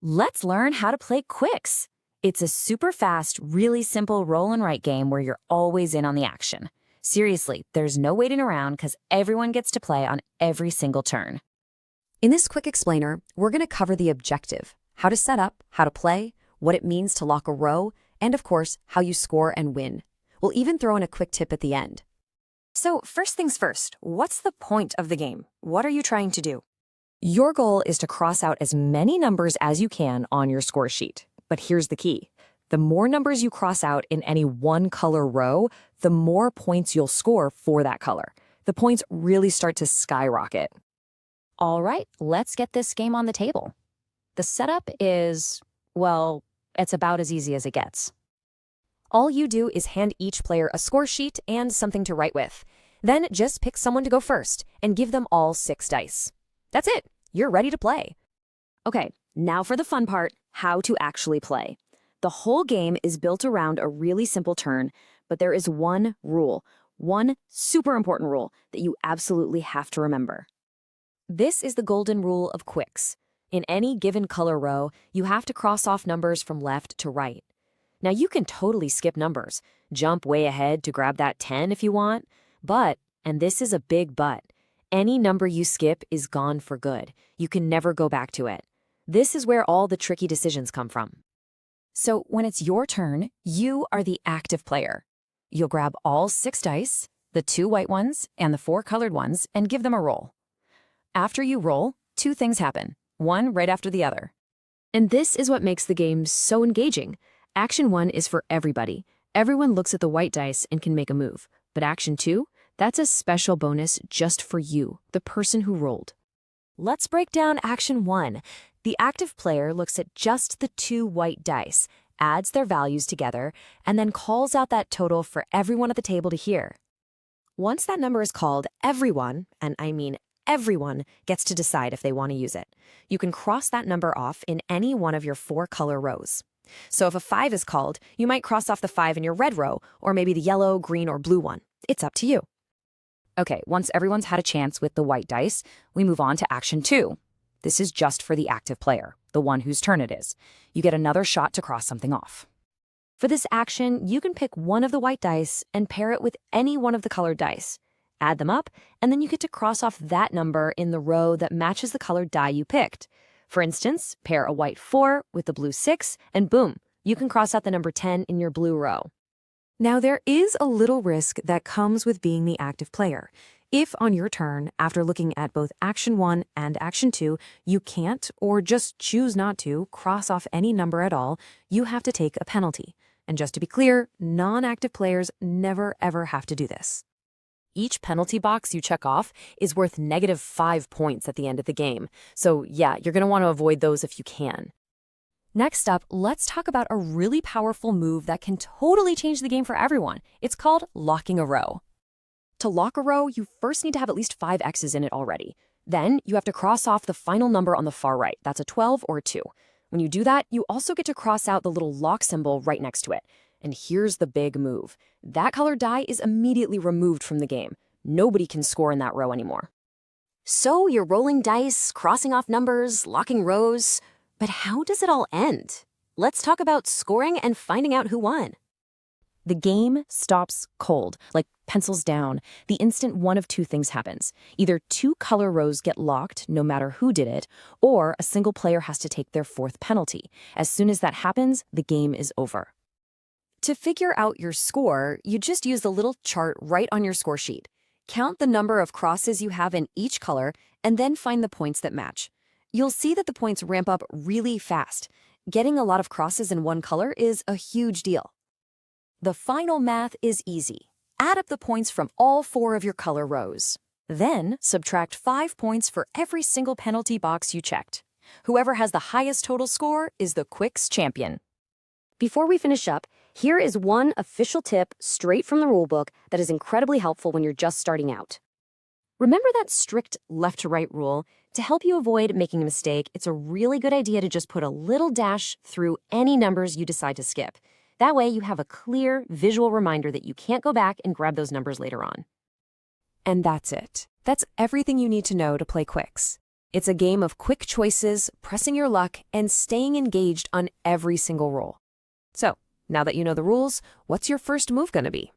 Let's learn how to play Qwixx. It's a super fast, really simple roll and write game where you're always in on the action. Seriously, there's no waiting around because everyone gets to play on every single turn. In this quick explainer, we're going to cover the objective, how to set up, how to play, what it means to lock a row, and of course, how you score and win. We'll even throw in a quick tip at the end. So first things first, what's the point of the game? What are you trying to do? Your goal is to cross out as many numbers as you can on your score sheet. But here's the key. The more numbers you cross out in any one color row, the more points you'll score for that color. The points really start to skyrocket. All right, let's get this game on the table. The setup is, well, it's about as easy as it gets. All you do is hand each player a score sheet and something to write with. Then just pick someone to go first and give them all 6 dice. That's it. You're ready to play. Okay, now for the fun part, how to actually play. The whole game is built around a really simple turn, but there is one rule, one super important rule that you absolutely have to remember. This is the golden rule of Qwixx. In any given color row, you have to cross off numbers from left to right. Now you can totally skip numbers, jump way ahead to grab that 10 if you want, but, and this is a big but, any number you skip is gone for good. You can never go back to it. This is where all the tricky decisions come from. So when it's your turn, you are the active player. You'll grab all 6 dice, the 2 white ones and the 4 colored ones, and give them a roll. After you roll, 2 things happen, one right after the other. And this is what makes the game so engaging. Action 1 is for everybody. Everyone looks at the white dice and can make a move. But Action 2, that's a special bonus just for you, the person who rolled. Let's break down Action 1. The active player looks at just the 2 white dice, adds their values together, and then calls out that total for everyone at the table to hear. Once that number is called, everyone, and I mean everyone, gets to decide if they want to use it. You can cross that number off in any one of your 4 color rows. So if a 5 is called, you might cross off the 5 in your red row, or maybe the yellow, green, or blue one. It's up to you. Okay, once everyone's had a chance with the white dice, we move on to Action 2. This is just for the active player, the one whose turn it is. You get another shot to cross something off. For this action, you can pick one of the white dice and pair it with any one of the colored dice. Add them up, and then you get to cross off that number in the row that matches the colored die you picked. For instance, pair a white 4 with the blue 6, and boom, you can cross out the number 10 in your blue row. Now, there is a little risk that comes with being the active player. If on your turn, after looking at both Action 1 and Action 2, you can't, or just choose not to, cross off any number at all, you have to take a penalty. And just to be clear, non-active players never ever have to do this. Each penalty box you check off is worth -5 points at the end of the game. So yeah, you're going to want to avoid those if you can. Next up, let's talk about a really powerful move that can totally change the game for everyone. It's called locking a row. To lock a row, you first need to have at least 5 X's in it already. Then you have to cross off the final number on the far right. That's a 12 or a 2. When you do that, you also get to cross out the little lock symbol right next to it. And here's the big move. That colored die is immediately removed from the game. Nobody can score in that row anymore. So you're rolling dice, crossing off numbers, locking rows. But how does it all end? Let's talk about scoring and finding out who won. The game stops cold, like pencils down, the instant one of 2 things happens. Either 2 color rows get locked, no matter who did it, or a single player has to take their 4th penalty. As soon as that happens, the game is over. To figure out your score, you just use the little chart right on your score sheet. Count the number of crosses you have in each color, and then find the points that match. You'll see that the points ramp up really fast. Getting a lot of crosses in one color is a huge deal. The final math is easy. Add up the points from all 4 of your color rows. Then subtract 5 points for every single penalty box you checked. Whoever has the highest total score is the Qwixx champion. Before we finish up, here is one official tip straight from the rulebook that is incredibly helpful when you're just starting out. Remember that strict left-to-right rule? To help you avoid making a mistake, it's a really good idea to just put a little dash through any numbers you decide to skip. That way you have a clear visual reminder that you can't go back and grab those numbers later on. And that's it. That's everything you need to know to play Qwixx. It's a game of quick choices, pressing your luck, and staying engaged on every single roll. So, now that you know the rules, what's your first move going to be?